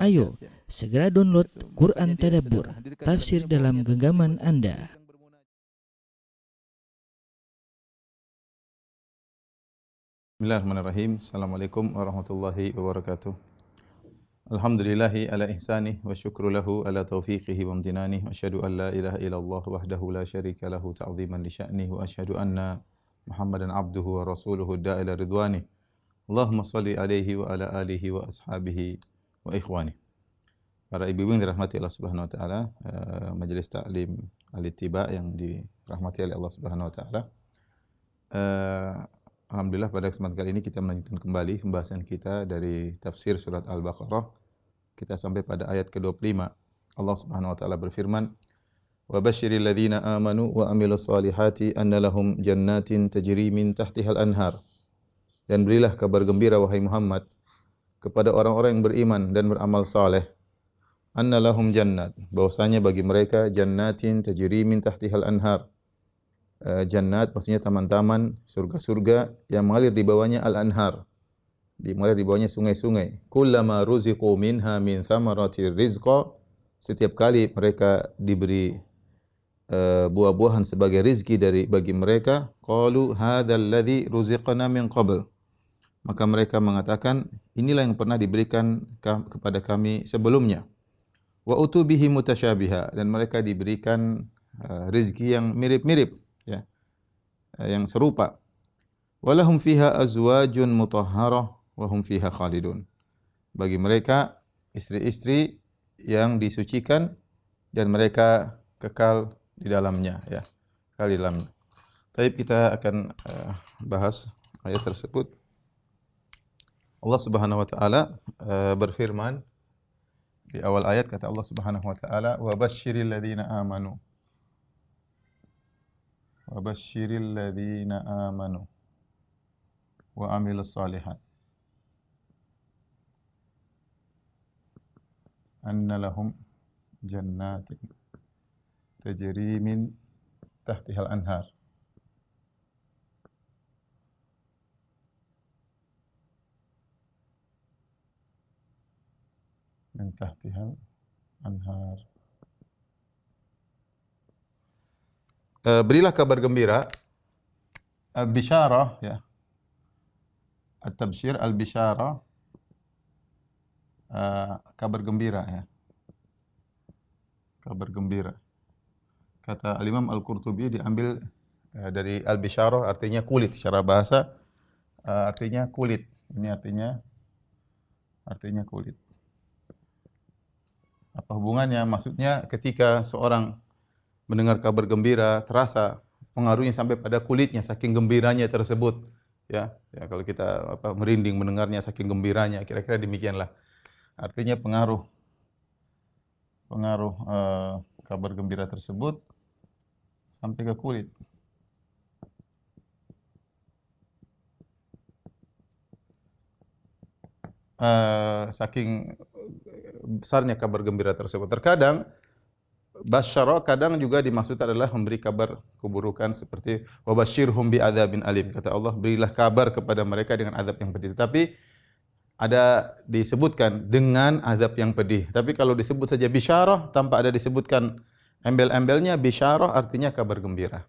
Ayo, segera download Quran Tadabbur, tafsir dalam genggaman Anda. Bismillahirrahmanirrahim. Assalamualaikum warahmatullahi wabarakatuh. Alhamdulillahi ala ihsanih wa syukru lahu ala taufiqihi wa amtinanih wa asyhadu an la ilaha illallah wahdahu la syarika lahu ta'ziman li sya'nih wa asyhadu anna Muhammadan abduhu wa rasuluhu da'ila ridwanih. Allahumma salli alaihi wa ala alihi wa ashabihi wa ikhwanih. Para ibu-ibu yang dirahmati Allah Subhanahu wa taala, majelis taklim Al-Ittiba yang dirahmati oleh Allah Subhanahu wa taala. Alhamdulillah pada kesempatan kali ini kita melanjutkan kembali pembahasan kita dari tafsir surat Al-Baqarah. Kita sampai pada ayat ke-25. Allah Subhanahu wa taala berfirman, "Wa basyiril ladzina amanu wa amilus solihati anna lahum jannatin tajri min tahtihal anhar." Dan berilah kabar gembira wahai Muhammad kepada orang-orang yang beriman dan beramal saleh, anna lahum jannat, bahwasanya bagi mereka jannatin tajri min tahtihal anhar. Jannat maksudnya taman-taman, surga-surga yang mengalir di bawahnya al-anhar. Mengalir di bawahnya sungai-sungai. Kullama ruziqu minha min thamaratir rizqa, setiap kali mereka diberi buah-buahan sebagai rizki bagi mereka, qalu hadzal ladzi ruziqna min qabl. Maka mereka mengatakan, inilah yang pernah diberikan kepada kami sebelumnya. Wa utubihi mutasyabiha, dan mereka diberikan rizki yang mirip-mirip, ya, yang serupa. Walahum fiha azwajun mutahharah wa hum fiha khalidun. Bagi mereka istri-istri yang disucikan dan mereka kekal di dalamnya, ya, kekal di dalamnya. Baik, kita akan bahas ayat tersebut. Allah Subhanahu wa taala berfirman di awal ayat, kata Allah Subhanahu wa taala, "Wa basyiril ladzina amanu." Wa basyiril ladzina amanu wa amilus shalihat anna lahum jannatin tajri min tahtihal anhar. Min tahtihal anhar. Berilah kabar gembira, al-bisyarah, ya. At-tabsyir, al-bisyarah, kabar gembira, ya. Kabar gembira. Kata Al-Imam Al-Qurtubi diambil dari al-bisyarah, artinya kulit secara bahasa, artinya kulit. Ini artinya kulit. Apa hubungannya? Maksudnya ketika seorang mendengar kabar gembira, terasa pengaruhnya sampai pada kulitnya saking gembiranya tersebut, ya. Ya, kalau kita merinding mendengarnya saking gembiranya, kira-kira demikianlah. Artinya pengaruh kabar gembira tersebut sampai ke kulit. Saking besarnya kabar gembira tersebut. Terkadang basyara kadang juga dimaksud adalah memberi kabar keburukan, seperti wa basyirhum bi adzabin alim. Kata Allah, berilah kabar kepada mereka dengan azab yang pedih. Tapi ada disebutkan dengan azab yang pedih. Tapi kalau disebut saja bisyarah tanpa ada disebutkan embel-embelnya, bisyarah artinya kabar gembira.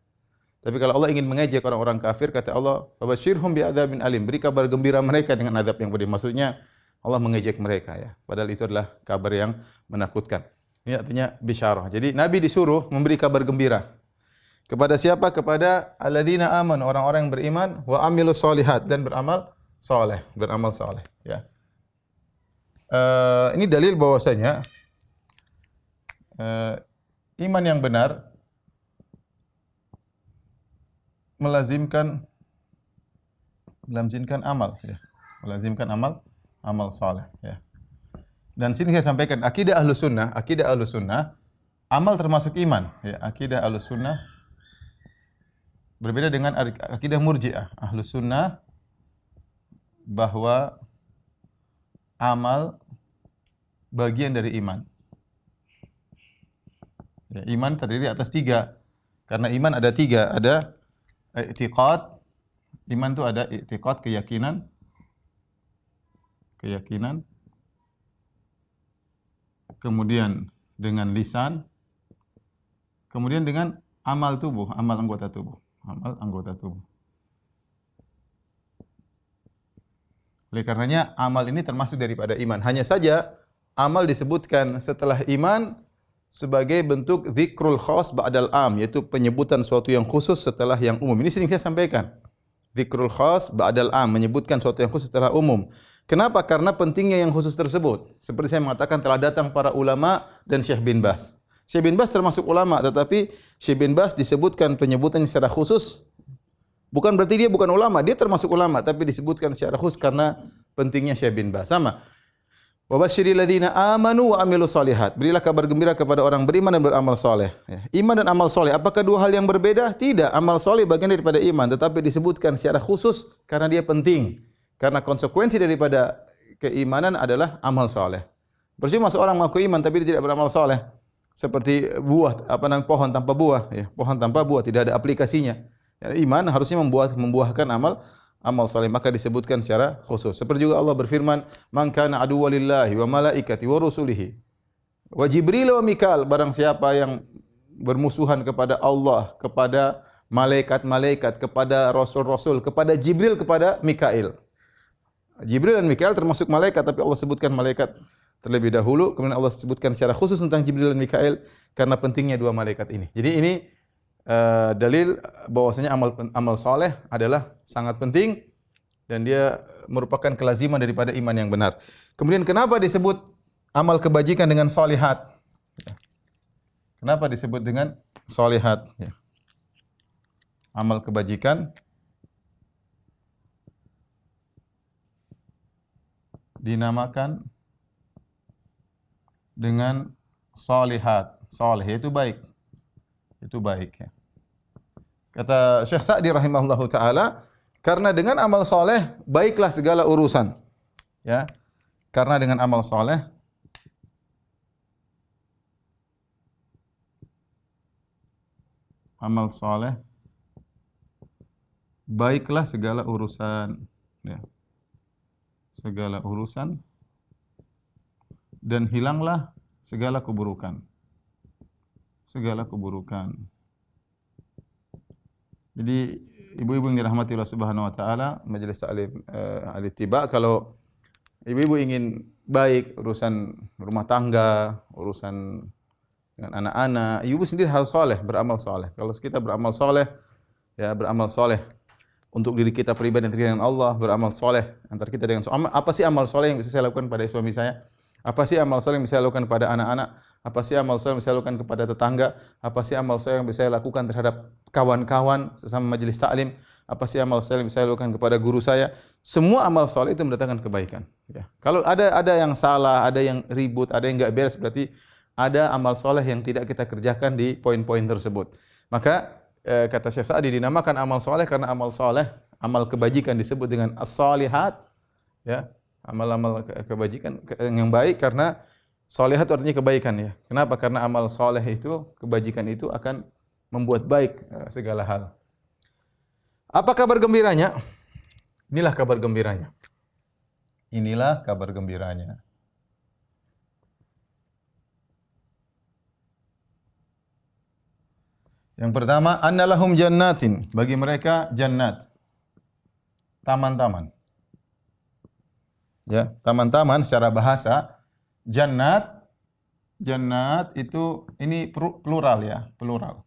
Tapi kalau Allah ingin mengejek orang-orang kafir, kata Allah, wa basyirhum bi adzabin alim. Beri kabar gembira mereka dengan azab yang pedih. Maksudnya Allah mengejek mereka, ya. Padahal itu adalah kabar yang menakutkan. Ini artinya bisyarah. Jadi Nabi disuruh memberi kabar gembira. Kepada siapa? Kepada alladzina amanu, orang-orang yang beriman, wa amilus solihat, dan beramal saleh, ya. Ini dalil bahwasanya iman yang benar melazimkan amal, ya. Melazimkan amal saleh, ya. Dan sini saya sampaikan akidah Ahlus Sunnah, amal termasuk iman, ya. Akidah Ahlus Sunnah berbeda dengan akidah Murji'ah. Ahlus Sunnah bahwa amal bagian dari iman. Ya, iman terdiri atas 3. Karena iman ada 3, ada i'tiqad. Iman itu ada i'tiqad, keyakinan. kemudian dengan lisan, kemudian dengan amal tubuh, amal anggota tubuh, amal anggota tubuh. Oleh karenanya amal ini termasuk daripada iman. Hanya saja amal disebutkan setelah iman sebagai bentuk dzikrul khas ba'dal am, yaitu penyebutan suatu yang khusus setelah yang umum. Ini sering saya sampaikan. Dzikrul khas ba'dal am, menyebutkan suatu yang khusus setelah umum. Kenapa? Karena pentingnya yang khusus tersebut. Seperti saya mengatakan, telah datang para ulama dan Syekh bin Baz. Syekh bin Baz termasuk ulama, tetapi Syekh bin Baz disebutkan penyebutan secara khusus. Bukan berarti dia bukan ulama, dia termasuk ulama, tapi disebutkan secara khusus karena pentingnya Syekh bin Baz. Sama. Wa basyiril ladzina amanu wa amilus solihat. Berilah kabar gembira kepada orang beriman dan beramal soleh. Ya. Iman dan amal soleh, apakah dua hal yang berbeda? Tidak. Amal soleh bagian daripada iman, tetapi disebutkan secara khusus karena dia penting. Karena konsekuensi daripada keimanan adalah amal soleh. Percuma seorang mengaku iman tapi dia tidak beramal soleh. Seperti buah, pohon tanpa buah. Ya. Pohon tanpa buah, tidak ada aplikasinya. Ya, iman harusnya membuahkan amal saleh, maka disebutkan secara khusus. Seperti juga Allah berfirman, "Man kana aduwwan lillahi wa malaikati wa rusulihi wa Jibril wa Mikail." Barang siapa yang bermusuhan kepada Allah, kepada malaikat-malaikat, kepada rasul-rasul, kepada Jibril, kepada Mikail. Jibril dan Mikail termasuk malaikat, tapi Allah sebutkan malaikat terlebih dahulu, kemudian Allah sebutkan secara khusus tentang Jibril dan Mikail karena pentingnya dua malaikat ini. Jadi ini dalil bahwasanya amal saleh adalah sangat penting dan dia merupakan kelaziman daripada iman yang benar. Kemudian kenapa disebut amal kebajikan dengan solihat? Kenapa disebut dengan solihat? Ya. Amal kebajikan dinamakan dengan solihat. Soleh itu baik. Itu baik ya. Kata Syekh Sa'di rahimahullahu taala, karena dengan amal soleh baiklah segala urusan. Ya. Karena dengan amal soleh baiklah segala urusan. Ya. Segala urusan dan hilanglah segala keburukan. Segala keburukan. Jadi ibu-ibu yang dirahmati Allah Subhanahu wa taala, majelis taklim al-ittiba, kalau ibu-ibu ingin baik urusan rumah tangga, urusan dengan anak-anak, ibu sendiri harus saleh, beramal saleh. Kalau kita beramal saleh, ya beramal saleh untuk diri kita pribadi dan dengan Allah, beramal saleh antara kita dengan suami. Apa sih amal saleh yang bisa saya lakukan pada suami saya? Apa sih amal saleh yang bisa saya lakukan kepada anak-anak? Apa sih amal saleh yang bisa saya lakukan kepada tetangga? Apa sih amal saleh yang bisa saya lakukan terhadap kawan-kawan sesama majelis taklim? Apa sih amal saleh yang bisa saya lakukan kepada guru saya? Semua amal saleh itu mendatangkan kebaikan. Ya. Kalau ada yang salah, ada yang ribut, ada yang enggak beres, berarti ada amal saleh yang tidak kita kerjakan di poin-poin tersebut. Maka kata Syekh Sa'di dinamakan amal saleh karena amal saleh, amal kebajikan disebut dengan as-salihat, ya. Amal-amal kebajikan yang baik karena salihah itu artinya kebaikan ya. Kenapa? Karena amal saleh itu, kebajikan itu akan membuat baik segala hal. Apa kabar gembiranya? Inilah kabar gembiranya. Inilah kabar gembiranya. Yang pertama, annalahum jannatin, bagi mereka jannat. Taman-taman. Ya, taman-taman secara bahasa jannat itu ini plural ya, plural.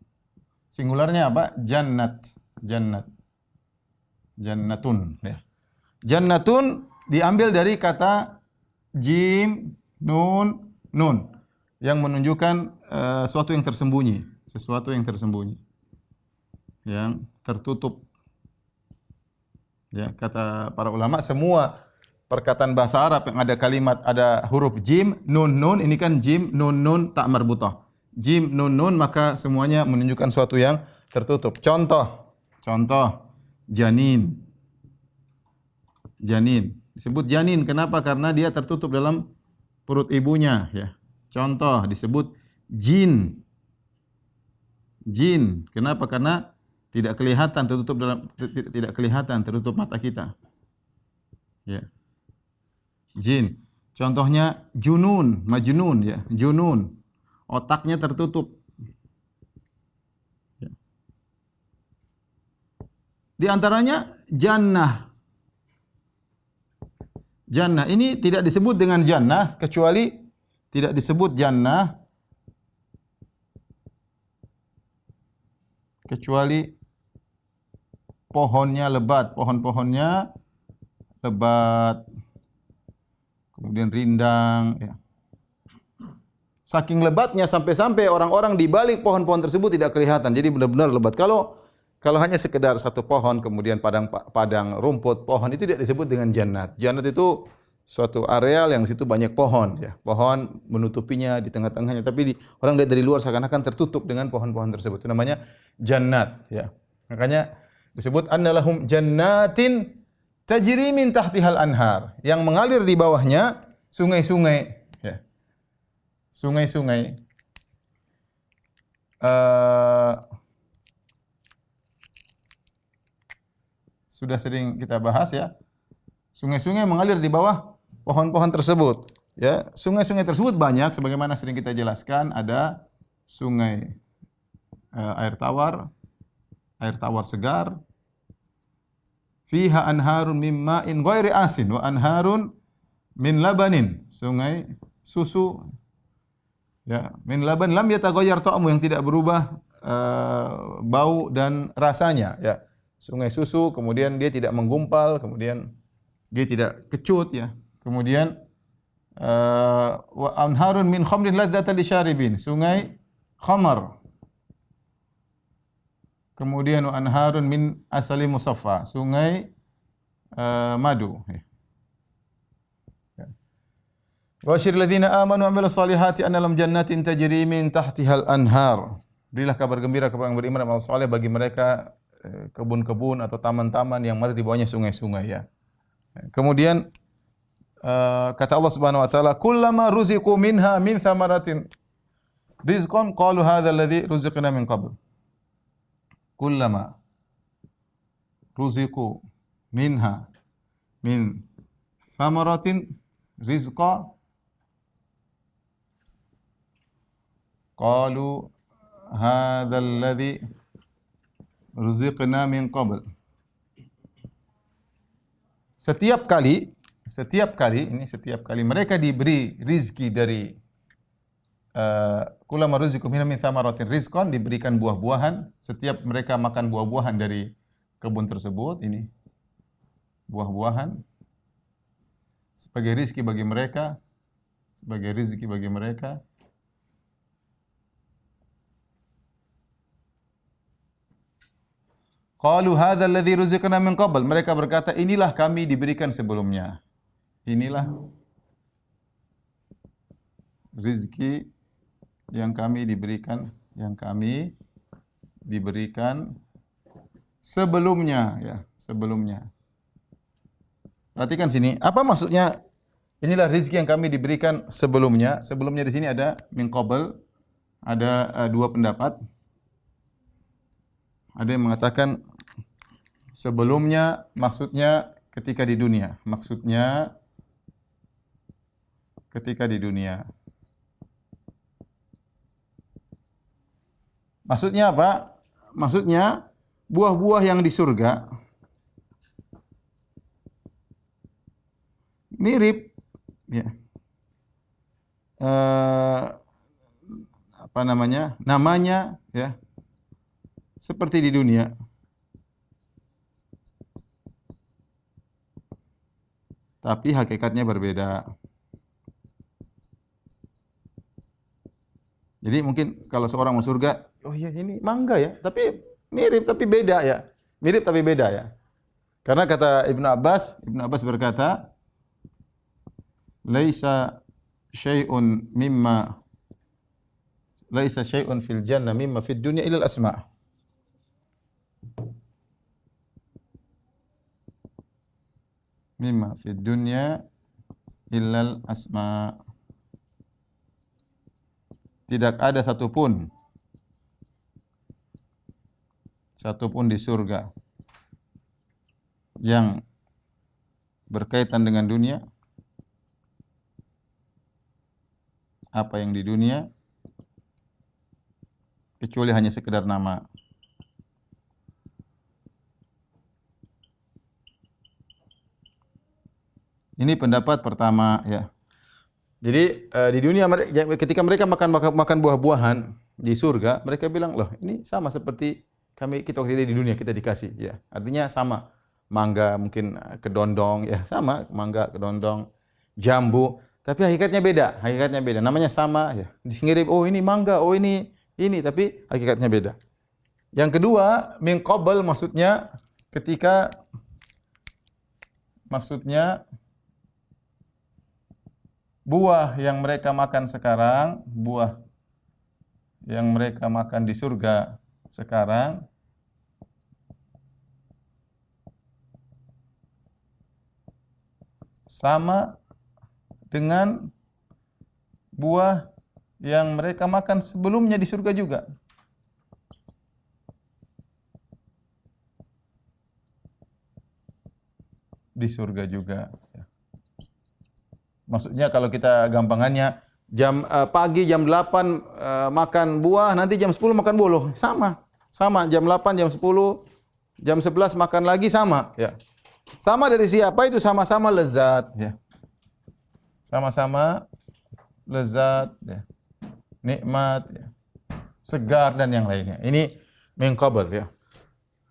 Singularnya apa? Jannatun ya. Jannatun diambil dari kata jim nun yang menunjukkan sesuatu yang tersembunyi, yang tertutup. Ya, kata para ulama semua perkataan bahasa Arab yang ada kalimat, ada huruf jim, nun, ini kan jim, nun, tak marbutah. Jim, nun, maka semuanya menunjukkan sesuatu yang tertutup. Contoh, janin. Disebut janin, kenapa? Karena dia tertutup dalam perut ibunya. Ya. Contoh, disebut jin. Kenapa? Karena tidak kelihatan, tertutup mata kita. Ya. Jin. Contohnya junun, majnun ya, junun. Otaknya tertutup. Ya. Di antaranya jannah. Jannah ini tidak disebut dengan jannah kecuali tidak disebut jannah kecuali pohonnya lebat, pohon-pohonnya lebat. Kemudian rindang ya. Saking lebatnya sampai-sampai orang-orang di balik pohon-pohon tersebut tidak kelihatan. Jadi benar-benar lebat. Kalau hanya sekedar satu pohon, kemudian padang rumput pohon itu tidak disebut dengan jannat. Jannat itu suatu areal yang di situ banyak pohon, ya. Pohon menutupinya di tengah-tengahnya, tapi orang lihat dari luar seakan-akan tertutup dengan pohon-pohon tersebut. Itu namanya jannat, ya. Makanya disebut annalahum jannatin tajri min tahtihal anhar, yang mengalir di bawahnya sungai-sungai, ya. Sungai-sungai. Sudah sering kita bahas ya. Sungai-sungai mengalir di bawah pohon-pohon tersebut. Ya, sungai-sungai tersebut banyak sebagaimana sering kita jelaskan, ada sungai air tawar segar. Fiha anharun min ma'in ghairi asin wa anharun min labanin. Sungai susu ya, min laban lam yataghayyar ta'mu, yang tidak berubah bau dan rasanya ya. Sungai susu, kemudian dia tidak menggumpal, kemudian dia tidak kecut ya. Kemudian wa anharun min khamrin ladzatan lisyaribin, sungai khamar. Kemudian wa anharun min asali musaffa, sungai madu. Wa asyiril ladzina amanu wa amilus solihati anna lahum jannatin tajri min tahtihal anhar. Berilah kabar gembira kepada orang beriman dan amal saleh bagi mereka kebun-kebun atau taman-taman yang mengalir di bawahnya sungai-sungai ya. Kemudian kata Allah Subhanahu wa taala, "Kullama ruziqu minha min thamaratin rizqan qalu hadzal ladzi ruziqna min qabl." Kullama ruziqu minha min thamaratin rizqa qalu hadzal ladzi ruziqna min qabl. Setiap kali mereka diberi rizki dari kullama ruziqu minha min thamaratin rizqan, diberikan buah-buahan, setiap mereka makan buah-buahan dari kebun tersebut, ini buah-buahan sebagai rizki bagi mereka, qalu hadzal ladzi ruziqna min qabl, mereka berkata inilah kami diberikan sebelumnya. Inilah rizki yang kami diberikan sebelumnya ya, sebelumnya. Perhatikan sini, apa maksudnya inilah rizki yang kami diberikan sebelumnya? Sebelumnya di sini ada min qabl, ada dua pendapat. Ada yang mengatakan sebelumnya maksudnya ketika di dunia. Maksudnya ketika di dunia. Maksudnya apa? Maksudnya buah-buah yang di surga mirip ya. Apa namanya? Namanya ya. Seperti di dunia. Tapi hakikatnya berbeda. Jadi mungkin kalau seorang masuk surga, oh iya ini mangga ya, tapi mirip tapi beda ya. Mirip tapi beda ya. Karena kata Ibnu Abbas berkata, laisa syai'un fil jannah mimma fid dunya illa al-asma'. Mimma fid dunya illal asma. Tidak ada satupun di surga yang berkaitan dengan dunia apa yang di dunia kecuali hanya sekedar nama. Ini pendapat pertama ya. Jadi di dunia ketika mereka makan buah-buahan di surga, mereka bilang, "Loh, ini sama seperti kita waktu di dunia kita dikasih." Ya, artinya sama. Mangga mungkin kedondong ya, sama mangga, kedondong, jambu, tapi hakikatnya beda. Hakikatnya beda. Namanya sama ya. Disingkirip, oh ini mangga, oh ini, tapi hakikatnya beda. Yang kedua, min qabl maksudnya buah yang mereka makan sekarang, buah yang mereka makan di surga sekarang sama dengan buah yang mereka makan sebelumnya di surga juga. Di surga juga. Maksudnya kalau kita gampangannya pagi jam 8 makan buah, nanti jam 10 makan boluh. Sama. Sama jam 8, jam 10, jam 11 makan lagi sama, ya. Sama dari siapa itu? Sama-sama lezat, ya. Sama-sama lezat, ya. Nikmat, ya. Segar dan yang lainnya. Ini min qabl, ya.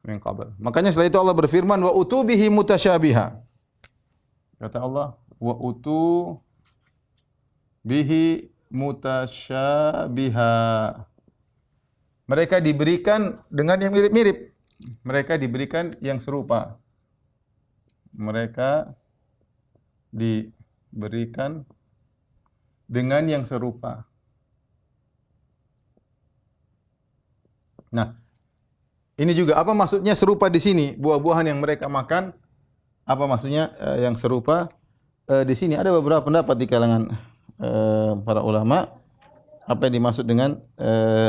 Min qabl. Makanya setelah itu Allah berfirman wa utubihi mutasyabiha. Kata Allah, wa utu bihi mutasyabiha. Mereka diberikan dengan yang mirip-mirip. Mereka diberikan yang serupa. Mereka diberikan dengan yang serupa. Nah, ini juga apa maksudnya serupa di sini? Buah-buahan yang mereka makan, apa maksudnya yang serupa? Di sini ada beberapa pendapat di kalangan para ulama apa yang dimaksud dengan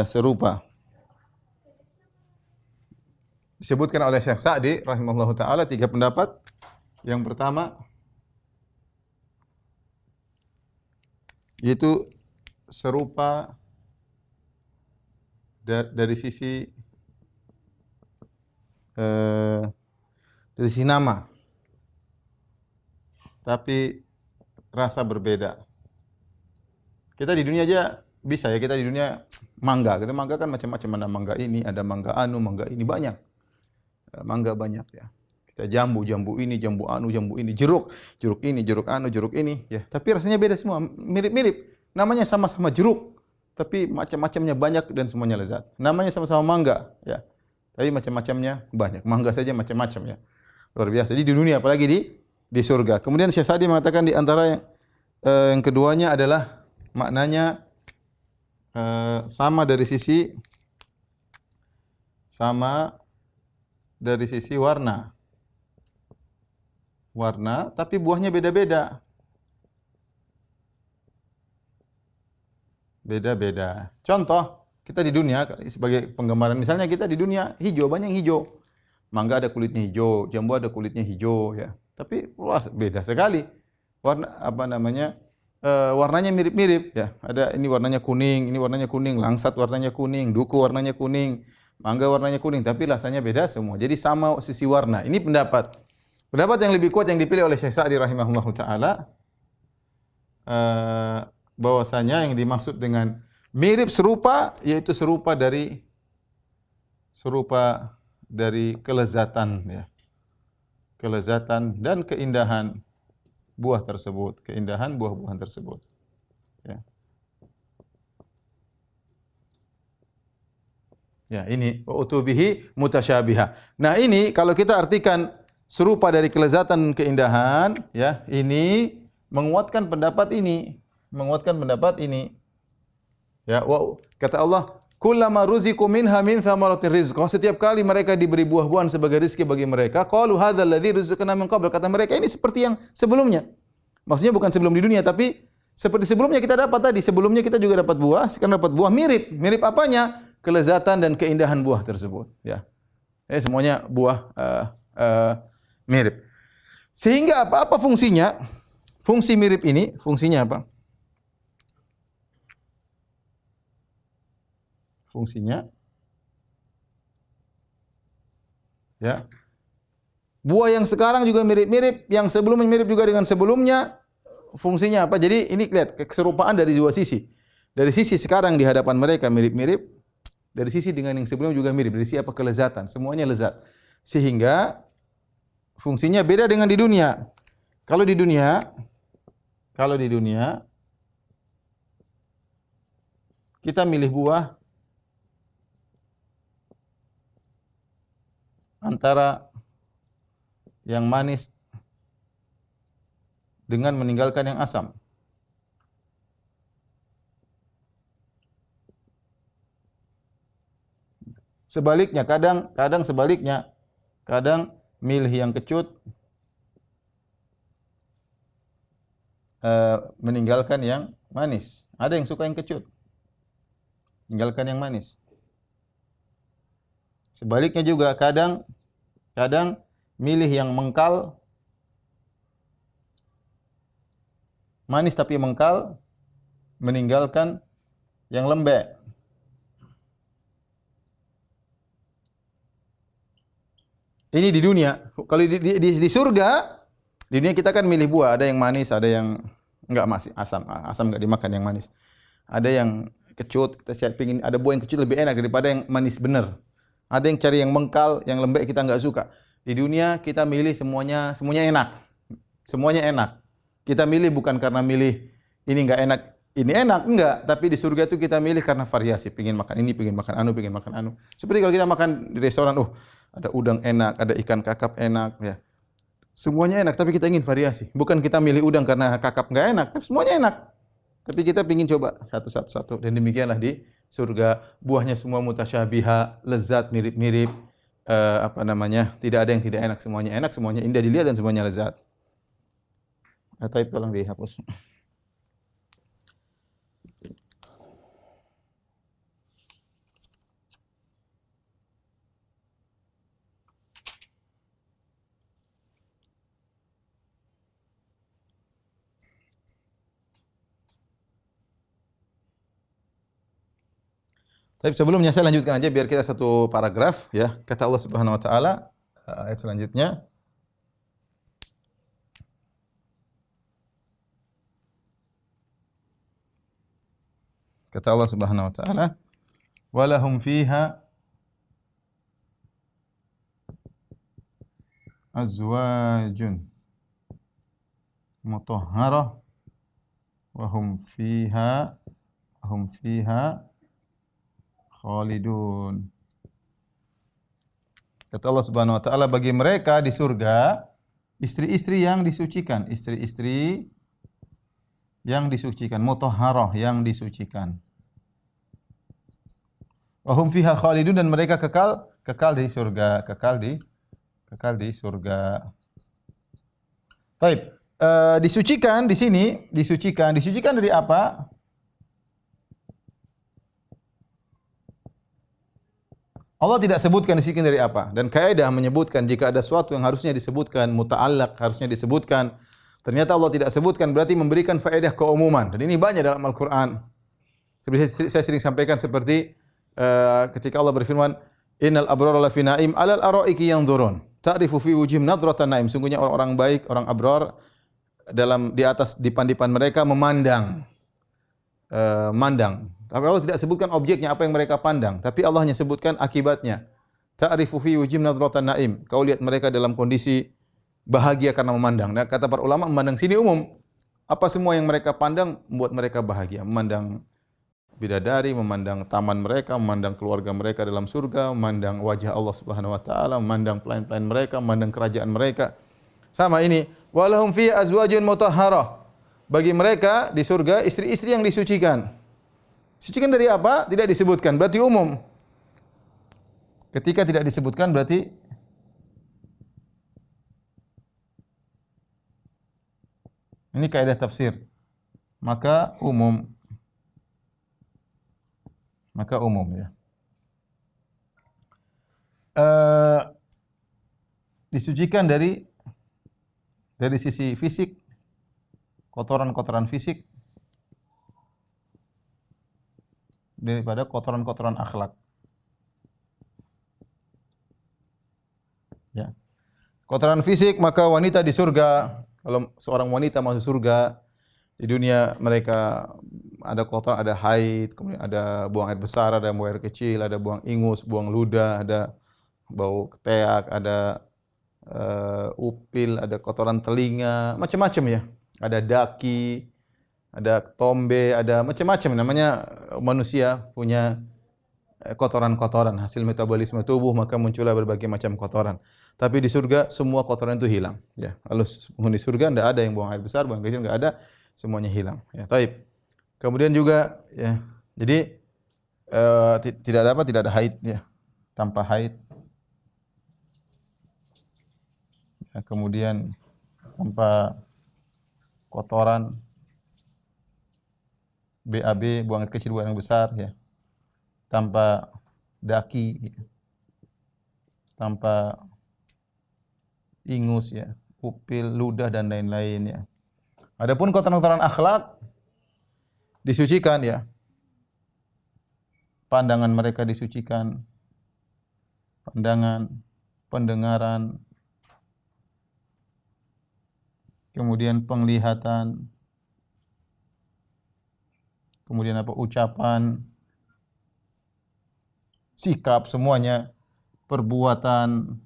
serupa. Disebutkan oleh Syekh Sa'di rahimahullahu taala 3 pendapat. Yang pertama yaitu serupa dari sisi nama. Tapi rasa berbeda. Kita di dunia aja bisa ya, kita di dunia mangga. Kita mangga kan macam-macam, ada mangga ini, ada mangga anu, mangga ini banyak. Mangga banyak ya. Kita jambu ini, jambu anu, jambu ini, jeruk ini, jeruk anu, jeruk ini ya. Tapi rasanya beda semua, mirip-mirip. Namanya sama-sama jeruk, tapi macam-macamnya banyak dan semuanya lezat. Namanya sama-sama mangga ya. Tapi macam-macamnya banyak. Mangga saja macam-macam ya. Luar biasa. Jadi di dunia apalagi di surga. Kemudian Syekh Sa'di mengatakan di antara yang keduanya adalah maknanya sama dari sisi warna. Warna, tapi buahnya beda-beda. Beda-beda. Contoh, kita di dunia sebagai penggambaran, misalnya kita di dunia hijau, banyak yang hijau. Mangga ada kulitnya hijau, jambu ada kulitnya hijau ya. Tapi luas beda sekali. Warna warnanya mirip-mirip ya. Ada ini warnanya kuning, langsat warnanya kuning, duku warnanya kuning, mangga warnanya kuning, tapi rasanya beda semua. Jadi sama sisi warna. Ini pendapat. Pendapat yang lebih kuat yang dipilih oleh Syekh Sa'di rahimahullahu taala bahwasanya yang dimaksud dengan mirip serupa yaitu serupa dari kelezatan ya. Kelezatan dan keindahan buah tersebut, keindahan buah-buahan tersebut. Ya. Ya, ini utubihi mutasyabiha. Nah, ini kalau kita artikan serupa dari kelezatan keindahan, ya, ini menguatkan pendapat ini, Ya, kata Allah, kullama ruziqu minha min thamaratir rizqah. Setiap kali mereka diberi buah-buahan sebagai rezeki bagi mereka, qalu hadzal ladzi rizqna min qabl. Kata mereka ini seperti yang sebelumnya. Maksudnya bukan sebelum di dunia, tapi seperti sebelumnya kita dapat tadi. Sebelumnya kita juga dapat buah, sekarang dapat buah mirip. Mirip apanya? Kelezatan dan keindahan buah tersebut, ya. Semuanya buah mirip. Sehingga apa fungsinya? Fungsi mirip ini, fungsinya apa? Fungsinya ya. Buah yang sekarang juga mirip-mirip, yang sebelumnya mirip juga dengan sebelumnya. Fungsinya apa? Jadi ini lihat keserupaan dari dua sisi. Dari sisi sekarang di hadapan mereka mirip-mirip, dari sisi dengan yang sebelumnya juga mirip. Dari sisi apa? Kelezatan. Semuanya lezat. Sehingga fungsinya beda dengan di dunia. Kalau di dunia kita milih buah antara yang manis dengan meninggalkan yang asam. Sebaliknya, kadang sebaliknya. Kadang milih yang kecut, meninggalkan yang manis. Ada yang suka yang kecut, meninggalkan yang manis. Sebaliknya juga kadang milih yang mengkal, manis tapi mengkal, meninggalkan yang lembek. Ini di dunia. Kalau di surga, di dunia kita kan milih buah, ada yang manis, ada yang enggak asam. Asam enggak dimakan yang manis. Ada yang kecut, kita pingin ada buah yang kecut lebih enak daripada yang manis benar. Ada yang cari yang mengkal, yang lembek kita enggak suka. Di dunia kita milih semuanya enak. Semuanya enak. Kita milih bukan karena milih ini enggak enak, ini enak, enggak. Tapi di surga itu kita milih karena variasi. Pingin makan ini, pingin makan anu, pingin makan anu. Seperti kalau kita makan di restoran, ada udang enak, ada ikan kakap enak, ya. Semuanya enak, tapi kita ingin variasi. Bukan kita milih udang karena kakap enggak enak, tapi semuanya enak. Tapi kita ingin coba satu. Dan demikianlah di surga, buahnya semua mutasyabiha, lezat, mirip-mirip, tidak ada yang tidak enak, semuanya indah dilihat dan semuanya lezat. Taib tolong dihapus. Tapi sebelumnya saya lanjutkan aja biar kita satu paragraf ya. Kata Allah Subhanahu wa taala ayat selanjutnya. Kata Allah Subhanahu wa taala, "Wa lahum fiha azwajun mutahharah wa hum fiha khalidun." Kata Allah Subhanahu wa taala, bagi mereka di surga istri-istri yang disucikan, mutahharah, yang disucikan. Wa hum fiha khalidun, dan mereka kekal di surga, kekal di surga. Taib. Disucikan di sini, disucikan dari apa? Allah tidak sebutkan disucikan dari apa. Dan kaidah menyebutkan jika ada sesuatu yang harusnya disebutkan, muta'allaq harusnya disebutkan, ternyata Allah tidak sebutkan, berarti memberikan faedah keumuman. Dan ini banyak dalam Al-Qur'an. Seperti saya sering sampaikan seperti ketika Allah berfirman, "Innal abrara lafi na'im 'alal ara'iki yanzurun. Ta'rifu fi wujuhihim nadratan na'im." Sungguhnya orang-orang baik, orang abrar di atas dipan-dipan mereka memandang. Tapi Allah tidak sebutkan objeknya, apa yang mereka pandang, tapi Allah hanya sebutkan akibatnya. Ta'rifu fi wujuhihim nadratan na'im. Kau lihat mereka dalam kondisi bahagia karena memandang. Nah, kata para ulama, memandang sini umum. Apa semua yang mereka pandang membuat mereka bahagia. Memandang bidadari, memandang taman mereka, memandang keluarga mereka dalam surga, memandang wajah Allah Subhanahu wa taala, memandang pelayan-pelayan mereka, memandang kerajaan mereka. Sama ini, walahum fi azwajun mutahharah. Bagi mereka di surga istri-istri yang disucikan. Disucikan dari apa? Tidak disebutkan, berarti umum. Ketika tidak disebutkan berarti ini kaidah tafsir. Maka umum ya. Disucikan dari sisi fisik, kotoran-kotoran fisik, daripada kotoran-kotoran akhlak. Ya. Kotoran fisik, maka wanita di surga, kalau seorang wanita masuk surga, di dunia mereka ada kotoran, ada haid, kemudian ada buang air besar, ada buang air kecil, ada buang ingus, buang ludah, ada bau keteak, ada upil, ada kotoran telinga, macam-macam ya. Ada daki, ada tombe, ada macam-macam. Namanya manusia punya kotoran-kotoran, hasil metabolisme tubuh, maka muncullah berbagai macam kotoran. Tapi di surga semua kotoran itu hilang. Ya, kalau penghuni surga tidak ada yang buang air besar, buang air kecil, tidak ada, semuanya hilang. Ya, taib. Kemudian juga, ya, jadi tidak ada apa, tidak ada haid, ya, tanpa haid. Ya, kemudian tanpa kotoran, BAB, buang air kecil, buang air besar, ya. Tanpa daki, tanpa ingus, ya, upil, ludah dan lain-lain, ya. Adapun kotoran-kotoran akhlak disucikan, ya. Pandangan mereka disucikan, pandangan, pendengaran, kemudian penglihatan, kemudian apa, ucapan, sikap, semuanya, perbuatan.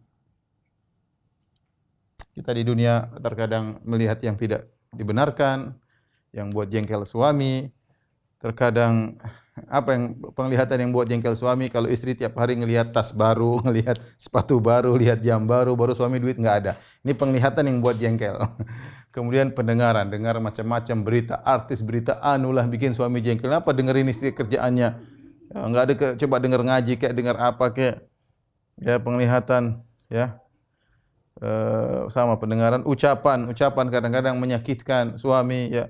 Kita di dunia terkadang melihat yang tidak dibenarkan, yang buat jengkel suami. Terkadang apa yang penglihatan yang buat jengkel suami, kalau istri tiap hari ngelihat tas baru, ngelihat sepatu baru, lihat jam baru, baru suami duit enggak ada. Ini penglihatan yang buat jengkel. Kemudian pendengaran, dengar macam-macam berita artis, berita anulah bikin suami jengkel. Apa dengerin istri kerjaannya? Ya, enggak ada coba dengar ngaji kayak dengar apa kayak, ya, penglihatan, ya. Sama pendengaran, ucapan kadang-kadang menyakitkan suami, ya.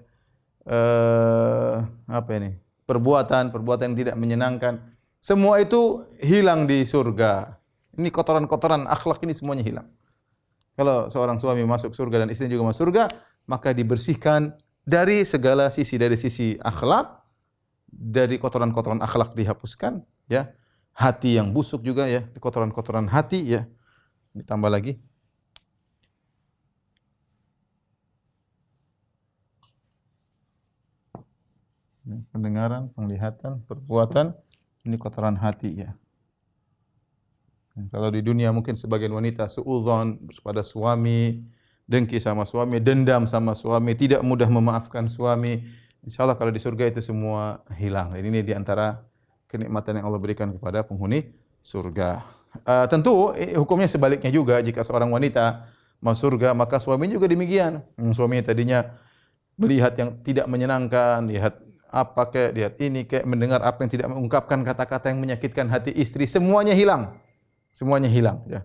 Apa ini? Perbuatan yang tidak menyenangkan. Semua itu hilang di surga. Ini kotoran-kotoran akhlak ini semuanya hilang. Kalau seorang suami masuk surga dan istri juga masuk surga, maka dibersihkan dari segala sisi, dari sisi akhlak, dari kotoran-kotoran akhlak dihapuskan, ya. Hati yang busuk juga, ya, kotoran-kotoran hati, ya. Ditambah lagi. Pendengaran, penglihatan, perbuatan, ini kotoran hati, ya. Kalau di dunia mungkin sebagian wanita suudzon pada suami, dengki sama suami, dendam sama suami, tidak mudah memaafkan suami. Insyaallah kalau di surga itu semua hilang. Dan ini di antara kenikmatan yang Allah berikan kepada penghuni surga. Tentu hukumnya sebaliknya juga, jika seorang wanita masuk surga maka suaminya juga demikian. Suaminya tadinya melihat yang tidak menyenangkan, lihat apa kayak, lihat ini kayak, mendengar apa yang tidak mengungkapkan kata-kata yang menyakitkan hati istri, semuanya hilang. Semuanya hilang, ya.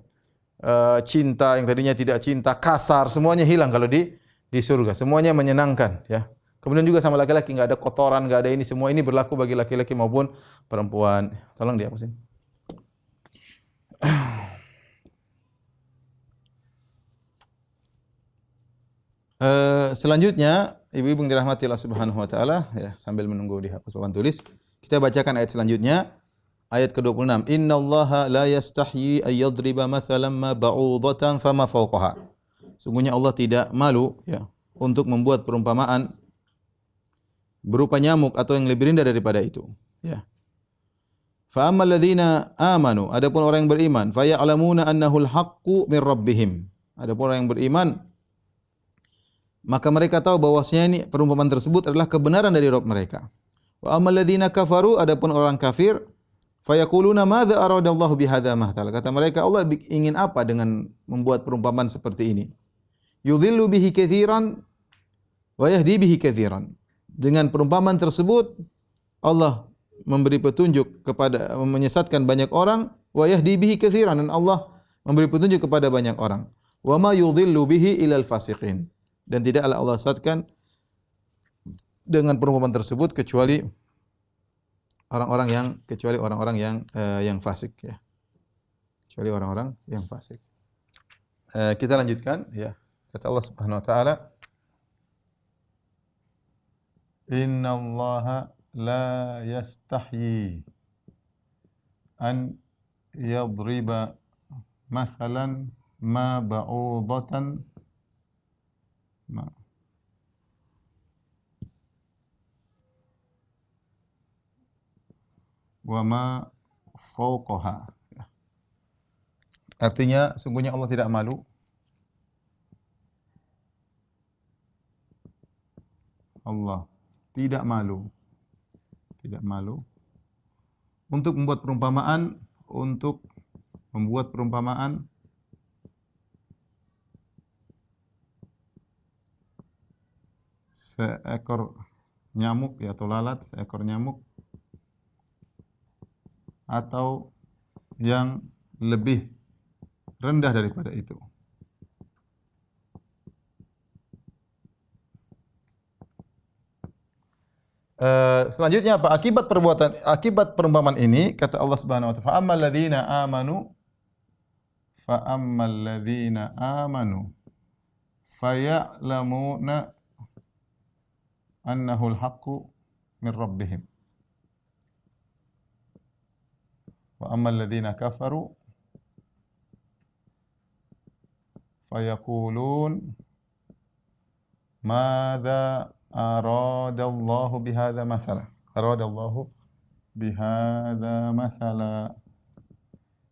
Cinta yang tadinya tidak cinta, kasar, semuanya hilang kalau di surga. Semuanya menyenangkan, ya. Kemudian juga sama laki-laki, enggak ada kotoran, enggak ada ini, semua ini berlaku bagi laki-laki maupun perempuan. Tolong dihapusin. Selanjutnya, ibu-ibu yang dirahmati Allah Subhanahu wa taala, ya, sambil menunggu dihapus papan tulis, kita bacakan ayat selanjutnya. Ayat ke-26. Innallaha la yastahyi ay yadriba mathalan ma ba'udatan fama fawqaha. Sungguhnya Allah tidak malu, ya, untuk membuat perumpamaan berupa nyamuk atau yang lebih rendah daripada itu, ya. Fa ammal ladzina amanu, adapun orang yang beriman, fa ya'lamuna annahu al-haqqu min rabbihim. Adapun orang yang beriman, maka mereka tahu bahwasanya ini perumpamaan tersebut adalah kebenaran dari Rabb mereka. Wa ammal ladzina kafaru, adapun orang kafir, fayaquluna madza aradallahu bihadza mathala. Kata mereka, Allah ingin apa dengan membuat perumpamaan seperti ini? Yudhillu bihi katsiran wa yahdi bihi katsiran. Dengan perumpamaan tersebut Allah memberi petunjuk kepada, menyesatkan banyak orang, wa yahdi bihi katsiran, dan Allah memberi petunjuk kepada banyak orang. Wa ma yudhillu bihi ilal fasiqin. Dan tidaklah Allah sesatkan dengan perumpamaan tersebut kecuali orang-orang yang fasik, ya. Kecuali orang-orang yang fasik. Kita lanjutkan, ya. Kata Allah Subhanahu wa taala, "Innallaha la yastahyi an yadriba mathalan ma ba'udatan ma wa ma fawqaha. Artinya sungguhnya Allah tidak malu. Allah tidak malu. Tidak malu untuk membuat perumpamaan seekor nyamuk ya, atau lalat, seekor nyamuk atau yang lebih rendah daripada itu. Selanjutnya apa? Akibat perumpamaan ini kata Allah Subhanahu wa taala, fa ammal ladzina amanu faya'lamuna annahu al-haqqu min rabbihim. Wa ammal ladzina kafaru fayaqulun madza aradallahu bihadza mathala. Aradallahu bihadza mathala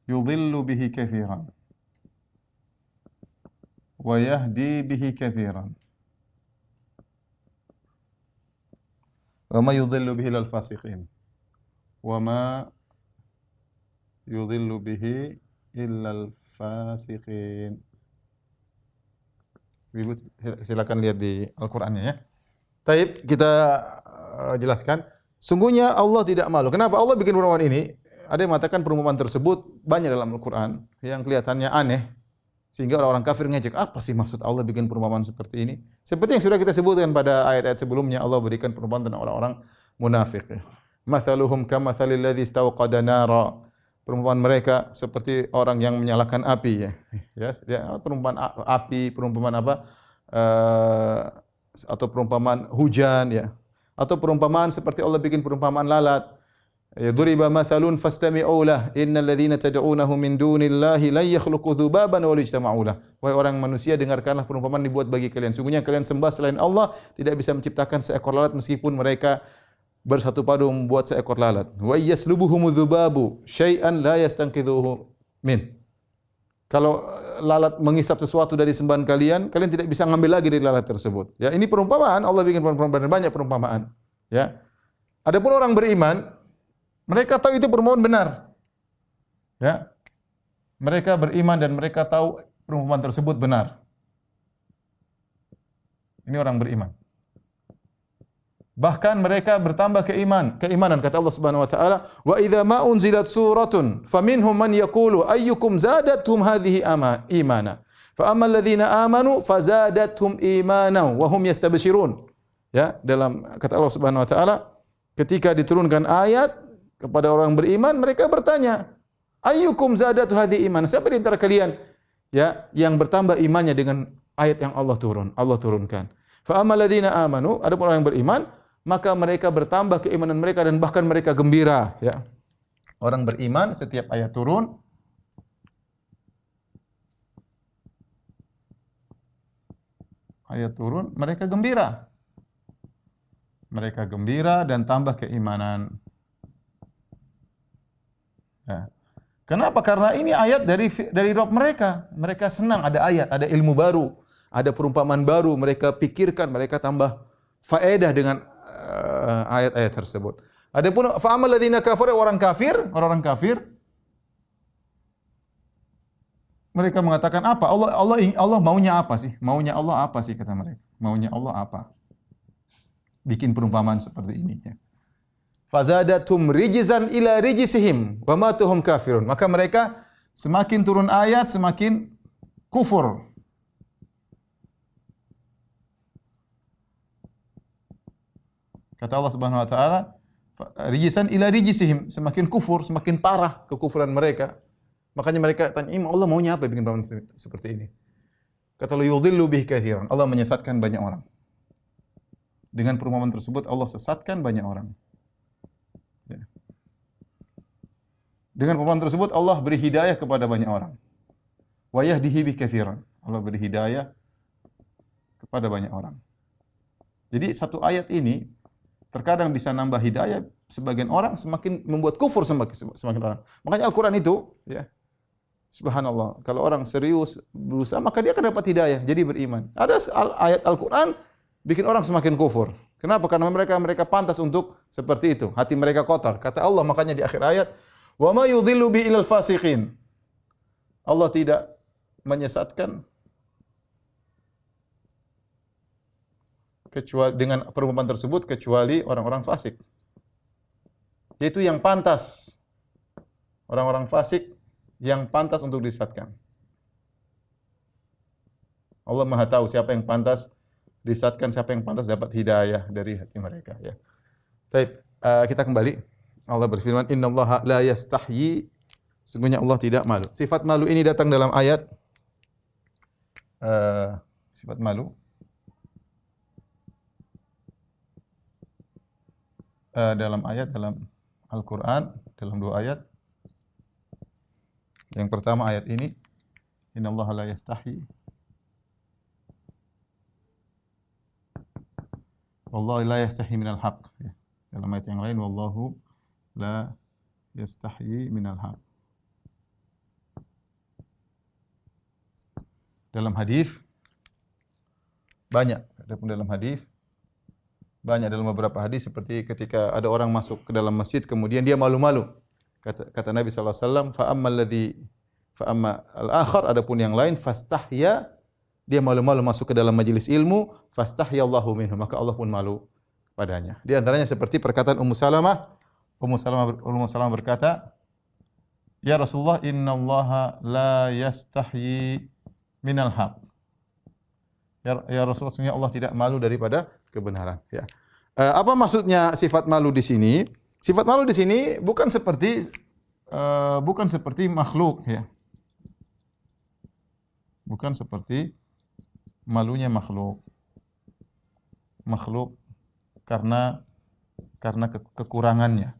yudhillu bihi katsiran wa yahdi bihi katsiran wa ma yudhillu bihi lil fasiqin wa ma yudhillu bihi illal fasiqin. Ibu silakan lihat di Al-Qur'annya ya. Taib, kita jelaskan. Sungguhnya Allah tidak malu. Kenapa Allah bikin perumpamaan ini? Ada yang mengatakan perumpamaan tersebut banyak dalam Al-Quran yang kelihatannya aneh, sehingga orang-orang kafir ngejek, apa sih maksud Allah bikin perumpamaan seperti ini? Seperti yang sudah kita sebutkan pada ayat-ayat sebelumnya, Allah berikan perumpamaan tentang orang-orang munafik. Mathaluhum kamathalil ladzi istawqada nara. Perumpamaan mereka seperti orang yang menyalakan api ya. Perumpamaan api, perumpamaan apa? Atau perumpamaan hujan ya, atau perumpamaan seperti Allah bikin perumpamaan lalat. Ya duriba mathalun fastami'u lah innal ladzina tad'unahu min dunillahi la yakhluqu dzubaban wa la yajtama'u lah. Wahai orang manusia, dengarkanlah perumpamaan dibuat bagi kalian. Sungguhnya kalian sembah selain Allah tidak bisa menciptakan seekor lalat meskipun mereka bersatu padu membuat seekor lalat. Wa yaslubuhum dzubabu syai'an la yastanqidhuhu min. Kalau lalat mengisap sesuatu dari sembahan kalian, kalian tidak bisa ngambil lagi dari lalat tersebut. Ya, ini perumpamaan. Allah bikin perumpamaan, banyak perumpamaan. Ya. Adapun orang beriman, mereka tahu itu perumpamaan benar. Ya. Mereka beriman dan mereka tahu perumpamaan tersebut benar. Ini orang beriman. Bahkan mereka bertambah keimanan kata Allah Subhanahu wa taala, wa idza ma unzilat suratun faminhum man yaqulu ayyukum zadatuhum hadhihi imana. Fa ammal ladzina amanu fazadathum imana wa hum yastabshirun. Ya, dalam kata Allah Subhanahu wa taala, ketika diturunkan ayat kepada orang beriman, mereka bertanya, ayyukum zadatu hadhihi imana? Siapa di antara kalian ya yang bertambah imannya dengan ayat yang Allah turunkan? Fa ammal ladzina amanu, adapun orang yang beriman, maka mereka bertambah keimanan mereka dan bahkan mereka gembira ya. Orang beriman setiap ayat turun mereka gembira. Mereka gembira dan tambah keimanan. Ya. Kenapa? Karena ini ayat dari Rabb mereka. Mereka senang ada ayat, ada ilmu baru, ada perumpamaan baru, mereka pikirkan, mereka tambah faedah dengan ayat-ayat tersebut. Adapun fa amal ladzina kafaru, orang kafir mereka mengatakan apa? Allah maunya apa sih? Maunya Allah apa sih kata mereka? Maunya Allah apa? Bikin perumpamaan seperti ini ya. Fazadatum rijzan ila rijsihim wa matuhum kafirun. Maka mereka semakin turun ayat semakin kufur. Kata Allah Subhanahu wa taala, rijsan ila rijsihim, semakin kufur, semakin parah kekufuran mereka. Makanya mereka tanya, Allah maunya apa bikin perumpamaan seperti ini? Kata Allah, yudhillu bihi katsiran. Allah menyesatkan banyak orang. Dengan perumpamaan tersebut Allah sesatkan banyak orang. Dengan perumpamaan tersebut Allah beri hidayah kepada banyak orang. Wa yahdihi bi katsiran. Allah beri hidayah kepada banyak orang. Jadi satu ayat ini terkadang bisa nambah hidayah sebagian orang, semakin membuat kufur semakin orang. Makanya Al-Qur'an itu ya, subhanallah, kalau orang serius berusaha maka dia akan dapat hidayah, jadi beriman. Ada ayat Al-Qur'an bikin orang semakin kufur. Kenapa? Karena mereka pantas untuk seperti itu. Hati mereka kotor. Kata Allah makanya di akhir ayat, "Wa ma yudhillu bi ilal fasiqin." Allah tidak menyesatkan kecuali dengan perumpamaan tersebut kecuali orang-orang fasik. Yaitu yang pantas. Orang-orang fasik yang pantas untuk disesatkan. Allah Maha tahu siapa yang pantas disesatkan, siapa yang pantas dapat hidayah dari hati mereka ya. Baik, kita kembali. Allah berfirman, "Innallaha la yastahyi." Sesungguhnya Allah tidak malu. Sifat malu ini datang dalam ayat sifat malu dalam Al-Qur'an, dalam dua ayat. Yang pertama ayat ini, "Innallaha la yastahyi." Wallahu la yastahyi minal haqq. Dalam ayat yang lain, "Wallahu la yastahyi minal haqq." Dalam hadis banyak, adapun dalam hadis banyak, dalam beberapa hadis seperti ketika ada orang masuk ke dalam masjid kemudian dia malu-malu. Kata Nabi sallallahu alaihi wasallam, fa amma al-akhar, adapun yang lain fastahya, dia malu-malu masuk ke dalam majelis ilmu, fastahyallahu minhu, maka Allah pun malu padanya. Di antaranya seperti perkataan Ummu Salamah. Ummu Salamah berkata, "Ya Rasulullah, innallaha la yastahyi minal haq." Ya Rasulullah, sesungguhnya Allah tidak malu daripada kebenaran. Ya. Apa maksudnya sifat malu di sini? Sifat malu di sini bukan seperti makhluk, ya. Bukan seperti malunya makhluk. Makhluk karena kekurangannya.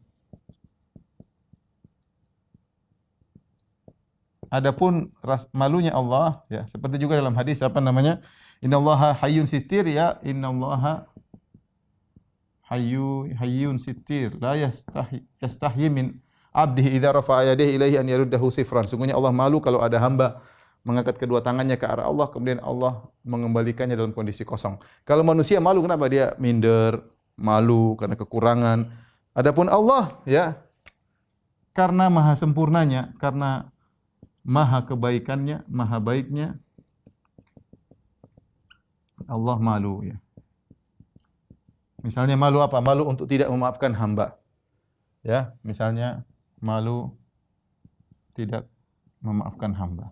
Adapun malunya Allah, ya, seperti juga dalam hadis Innallaha hayyun sittir, ya, innallaha hayyun sittir, la yastahyi min abdihi idza rafa'a yadayhi ilaihi an yaruddahu sifran. Sungguhnya Allah malu kalau ada hamba mengangkat kedua tangannya ke arah Allah kemudian Allah mengembalikannya dalam kondisi kosong. Kalau manusia malu, kenapa? Dia minder, malu karena kekurangan. Adapun Allah, ya, karena maha sempurnanya, karena maha kebaikannya, maha baiknya, Allah malu, ya. Misalnya malu apa? Malu untuk tidak memaafkan hamba. Ya, misalnya malu tidak memaafkan hamba.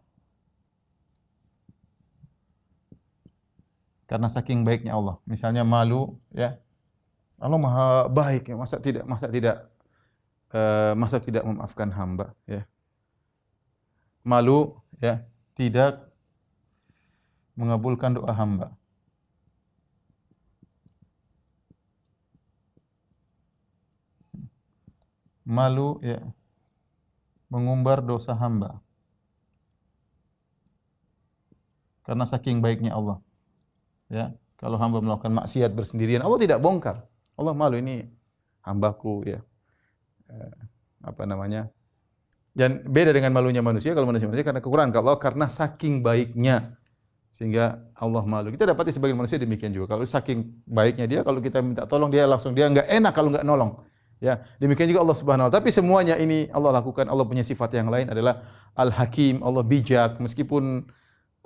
Karena saking baiknya Allah. Misalnya malu, ya. Allah maha baik, ya. Masa tidak memaafkan hamba, ya. Malu, ya, tidak mengabulkan doa hamba. Malu, ya, mengumbar dosa hamba. Karena saking baiknya Allah. Ya, kalau hamba melakukan maksiat bersendirian, Allah tidak bongkar. Allah malu, ini hambaku, ya. Dan beda dengan malunya manusia. Kalau manusia karena kekurangan, kalau Allah karena saking baiknya sehingga Allah malu. Kita dapati sebagian manusia demikian juga. Kalau saking baiknya dia, kalau kita minta tolong dia enggak enak kalau enggak nolong. Ya, demikian juga Allah Subhanahu wa taala. Tapi semuanya ini Allah lakukan. Allah punya sifat yang lain adalah Al-Hakim, Allah bijak. Meskipun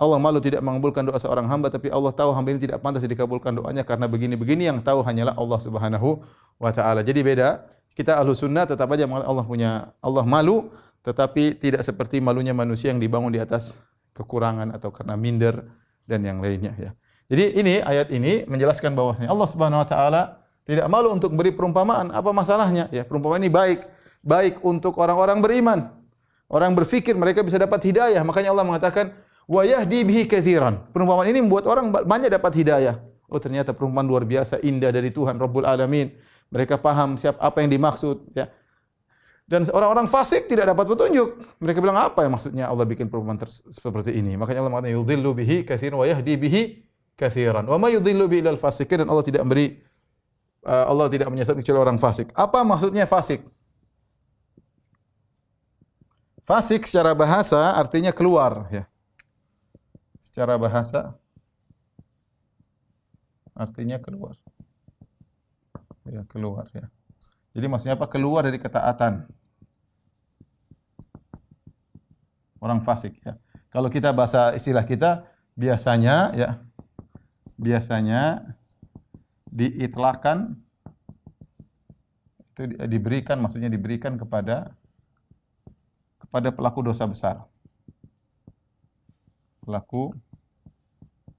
Allah malu tidak mengabulkan doa seorang hamba, tapi Allah tahu hamba ini tidak pantas dikabulkan doanya karena begini-begini, yang tahu hanyalah Allah Subhanahu wa taala. Jadi beda. Kita Ahlus Sunnah tetap aja Allah malu, tetapi tidak seperti malunya manusia yang dibangun di atas kekurangan atau karena minder dan yang lainnya, ya. Jadi ayat ini menjelaskan bahwasanya Allah Subhanahu wa taala tidak malu untuk beri perumpamaan. Apa masalahnya? Ya, perumpamaan ini baik untuk orang-orang beriman. Orang berfikir mereka bisa dapat hidayah. Makanya Allah mengatakan, "Wa yahdi bihi katsiran." Perumpamaan ini membuat orang banyak dapat hidayah. Oh, ternyata perumpamaan luar biasa indah dari Tuhan Rabbul Alamin. Mereka paham apa yang dimaksud, ya. Dan orang-orang fasik tidak dapat petunjuk. Mereka bilang apa yang maksudnya Allah bikin perumpamaan seperti ini? Makanya Allah mengatakan yudhillu bihi katsiran wa yahdi bihi katsiran. Wa ma yudhillu bihi illal fasiqin, dan Allah tidak menyesatkan kecuali orang fasik. Apa maksudnya fasik? Fasik secara bahasa artinya keluar, ya. Secara bahasa artinya keluar. Ya, keluar, ya. Jadi maksudnya apa? Keluar dari ketaatan. Orang fasik, ya. Kalau kita bahasa istilah kita biasanya, ya. Biasanya diitlakan, itu diberikan, maksudnya diberikan kepada pelaku dosa besar. Pelaku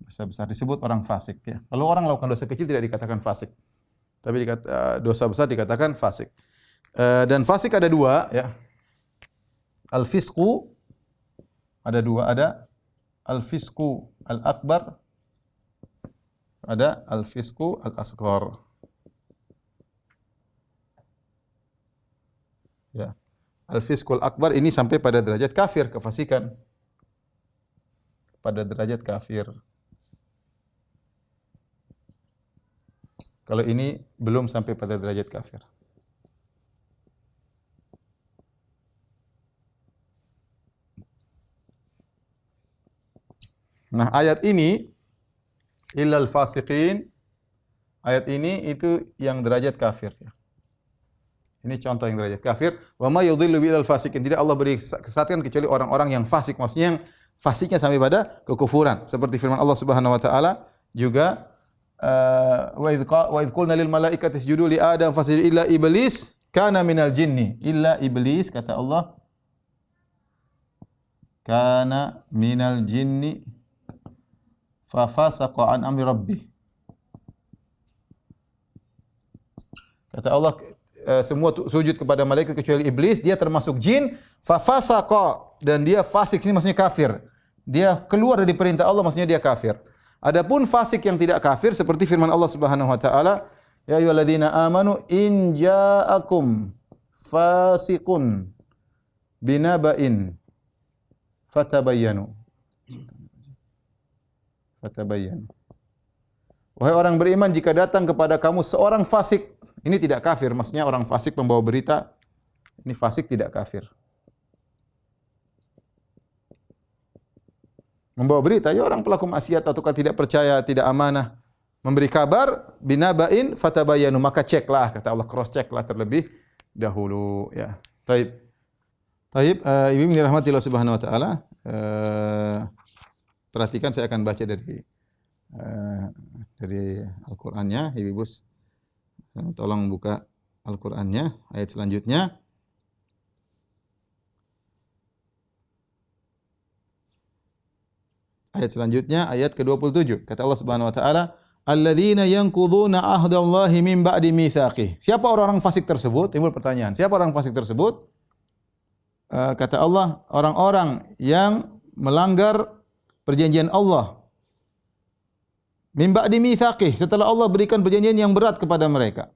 dosa besar disebut orang fasik, ya. Kalau orang melakukan dosa kecil tidak dikatakan fasik, tapi dosa besar dikatakan fasik. Dan fasik ada dua, ya. Al-fisqu ada dua, ada al-fisqu al-akbar, ada al-fisqu al-asghar. Ya. Al-fisqul akbar ini sampai pada derajat kafir, kefasikan. Pada derajat kafir. Kalau ini belum sampai pada derajat kafir. Nah, ayat ini illal fasiqin, ayat ini itu yang derajat kafir, ya. Ini contoh yang derajat kafir. Wa ma yudhillu bil fasikin. Tidak Allah beri kesesatan kecuali orang-orang yang fasik. Maksudnya yang fasiknya sampai pada kekufuran. Seperti firman Allah Subhanahu wa taala juga wa idh qulna lil malaikati isjudu li adam fasajadu illa iblis kana minal jinni. Illa iblis, kata Allah, kana minal jinni fa fasaqa an amri rabbih. Kata Allah, semua sujud kepada malaikat kecuali iblis, dia termasuk jin, fa fasaqa, dan dia fasik, ini maksudnya kafir. Dia keluar dari perintah Allah, maksudnya dia kafir. Adapun fasik yang tidak kafir seperti firman Allah Subhanahu wa taala, ya ayyuhalladzina amanu in ja'akum fasiqun binaba'in fatabayyanu. Fatabayyanu. Wahai orang beriman, jika datang kepada kamu seorang fasik, ini tidak kafir, maksudnya orang fasik pembawa berita, ini fasik tidak kafir. Membawa berita, ya orang pelaku maksiat ataukah tidak percaya, tidak amanah, memberi kabar, binaba'in fatabayyanu, maka ceklah, kata Allah, cross ceklah terlebih dahulu, ya. Taib. Ibu dirahmati Allah Subhanahu wa taala. Perhatikan, saya akan baca dari Al-Qur'annya, Ibu tolong buka Al-Qur'annya, ayat selanjutnya. Ayat selanjutnya, ayat ke-27. Kata Allah Subhanahu wa taala, "Alladzina yanquduna ahdallahi min ba'di mitsaqih." Siapa orang-orang fasik tersebut? Timbul pertanyaan. Siapa orang fasik tersebut? Kata Allah, orang-orang yang melanggar perjanjian Allah. Min ba'di mitsaqih, setelah Allah berikan perjanjian yang berat kepada mereka.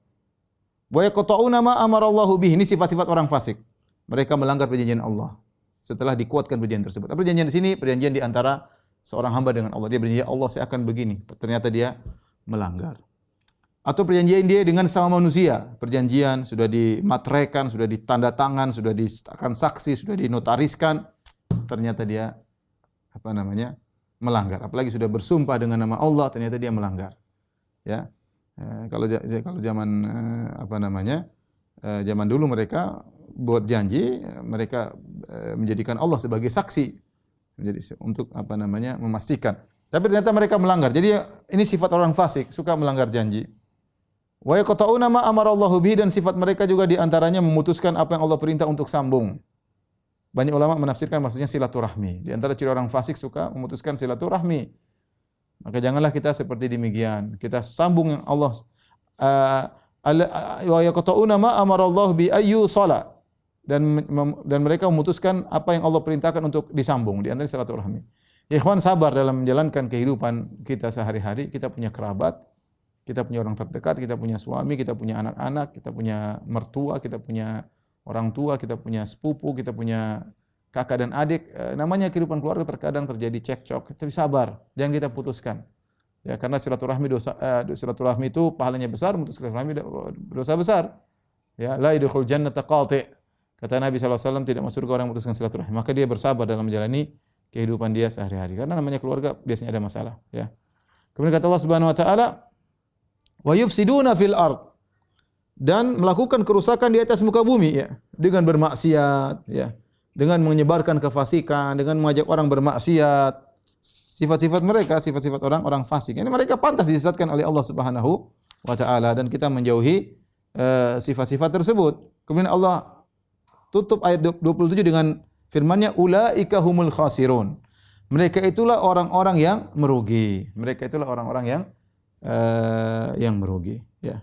Wa yaqta'una ma amarallahu bihi, ini sifat-sifat orang fasik. Mereka melanggar perjanjian Allah setelah dikuatkan perjanjian tersebut. Perjanjian di sini perjanjian di antara seorang hamba dengan Allah. Dia berjanji, Allah saya akan begini. Ternyata dia melanggar. Atau perjanjian dia dengan sama manusia. Perjanjian sudah dimateraikan, sudah ditanda tangan, sudah disahkan saksi, sudah dinotariskan. Ternyata dia melanggar. Apalagi sudah bersumpah dengan nama Allah, ternyata dia melanggar. Ya. Kalau zaman zaman dulu mereka buat janji, mereka menjadikan Allah sebagai saksi. Untuk memastikan. Tapi ternyata mereka melanggar. Jadi ini sifat orang fasik, suka melanggar janji. Wa yaqta'una ma amarallahu bihi, dan sifat mereka juga di antaranya memutuskan apa yang Allah perintah untuk sambung. Banyak ulama menafsirkan maksudnya silaturahmi. Di antara ciri orang fasik suka memutuskan silaturahmi. Maka janganlah kita seperti demikian. Kita sambung yang Allah wa yaqta'una ma amarallahu bi ayyu shalah. Dan mereka memutuskan apa yang Allah perintahkan untuk disambung, di antara silaturahmi. Ikhwan, sabar dalam menjalankan kehidupan kita sehari-hari. Kita punya kerabat, kita punya orang terdekat, kita punya suami, kita punya anak-anak, kita punya mertua, kita punya orang tua, kita punya sepupu, kita punya kakak dan adik. Namanya kehidupan keluarga terkadang terjadi cekcok, tapi sabar, jangan kita putuskan. Ya, karena silaturahmi itu pahalanya besar, memutus silaturahmi dosa besar. Ya, la yadkhul jannata qati'. Kata Nabi SAW, tidak masuk surga orang yang memutuskan silaturahmi. Maka dia bersabar dalam menjalani kehidupan dia sehari-hari. Karena namanya keluarga biasanya ada masalah. Ya. Kemudian kata Allah Subhanahu Wa Taala, wa yufsiduna fil ard, dan melakukan kerusakan di atas muka bumi, ya, dengan bermaksiat, ya, dengan menyebarkan kefasikan, dengan mengajak orang bermaksiat. Sifat-sifat mereka, sifat-sifat orang-orang fasik. Ini mereka pantas disesatkan oleh Allah Subhanahu wa taala dan kita menjauhi sifat-sifat tersebut. Kemudian Allah tutup ayat 27 dengan firman-Nya, ulaika humul khasirun. Mereka itulah orang-orang yang merugi. Mereka itulah orang-orang yang merugi, ya.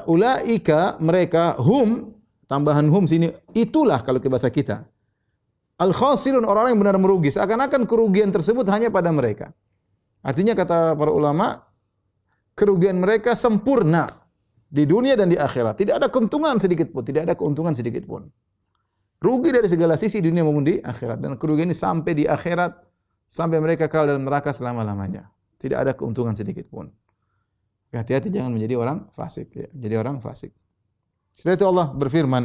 Ulaika, mereka, hum, tambahan hum sini, itulah kalau ke bahasa kita. Al-khasirun, orang-orang yang benar merugi. Seakan-akan kerugian tersebut hanya pada mereka. Artinya kata para ulama, kerugian mereka sempurna di dunia dan di akhirat. Tidak ada keuntungan sedikit pun, tidak ada keuntungan sedikit pun. Rugi dari segala sisi dunia maupun di akhirat, dan kerugian ini sampai di akhirat, sampai mereka kekal dalam neraka selama-lamanya. Tidak ada keuntungan sedikit pun. Hati-hati jangan menjadi orang fasik, ya. Jadi orang fasik. Setelah itu Allah berfirman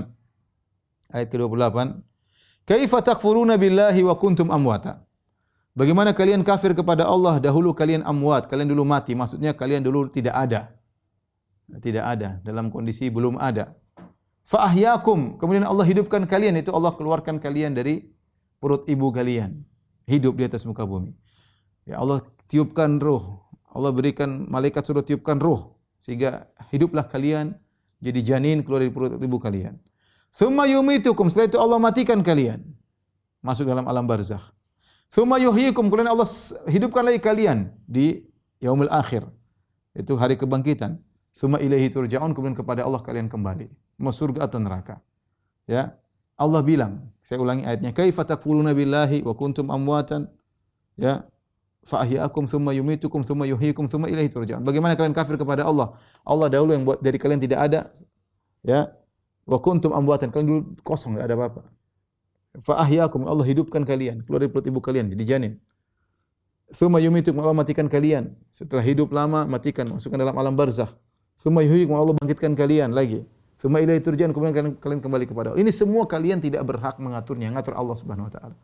ayat ke-28, kaifa takfuruna billahi wa kuntum amwata. Bagaimana kalian kafir kepada Allah dahulu kalian amwat, kalian dulu mati, maksudnya kalian dulu tidak ada. Tidak ada, dalam kondisi belum ada. Fa ahyakum, kemudian Allah hidupkan kalian, itu Allah keluarkan kalian dari perut ibu kalian, hidup di atas muka bumi. Ya, Allah tiupkan ruh. Allah berikan malaikat suruh tiupkan ruh sehingga hiduplah kalian jadi janin keluar dari perut ibu kalian. Tsumma yumitukum, setelah itu Allah matikan kalian, masuk dalam alam barzakh. Tsumma yuhyikum, kemudian Allah hidupkan lagi kalian di yaumul akhir, itu hari kebangkitan. Tsumma ilaihi turja'un, kemudian kepada Allah kalian kembali, mau surga atau neraka. Ya, Allah bilang, saya ulangi ayatnya, kaifa takfuruna billahi wa kuntum amwatan, ya, fa ahyaakum tsumma yumitukum tsumma yuhyikum tsumma ilaihi turja'un. Bagaimana kalian kafir kepada Allah? Allah dahulu yang buat dari kalian tidak ada, ya. Wa kuntum amwatan, kalian dulu kosong, enggak ada apa-apa. Fa ahyaakum, Allah hidupkan kalian keluar dari perut ibu kalian jadi janin. Tsumma yumitukum, Allah matikan kalian. Setelah hidup lama matikan, masukkan dalam alam barzakh. Tsumma yuhyikum, Allah bangkitkan kalian lagi. Tsumma ilaihi turja'un, kemudian kalian kembali kepada Allah. Ini semua kalian tidak berhak mengaturnya, yang ngatur Allah Subhanahu wa taala.